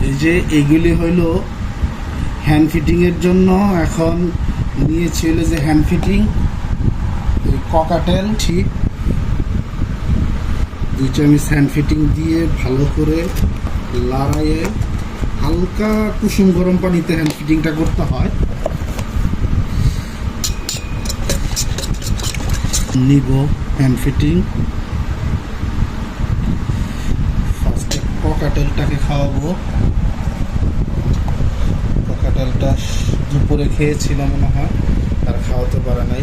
এই যে এইগুলি হইল হ্যান্ড ফিটিংয়ের জন্য। এখন নিয়েছি হলো যে হ্যান্ড ফিটিং ককাটেল ঠিক 2 চামচ হ্যান্ড ফিটিং দিয়ে ভালো করে লড়াইয়ে হালকা কুসুম গরম পানিতে হ্যান্ড ফিটিংটা করতে হয়। নিব হ্যান্ড ফিটিং, ফার্স্টে ককাটেলটাকে খাওয়াবো। ককাটেলটা দুপুরে খেয়েছিল মনে হয়, আর খাওয়াতে পারে নাই।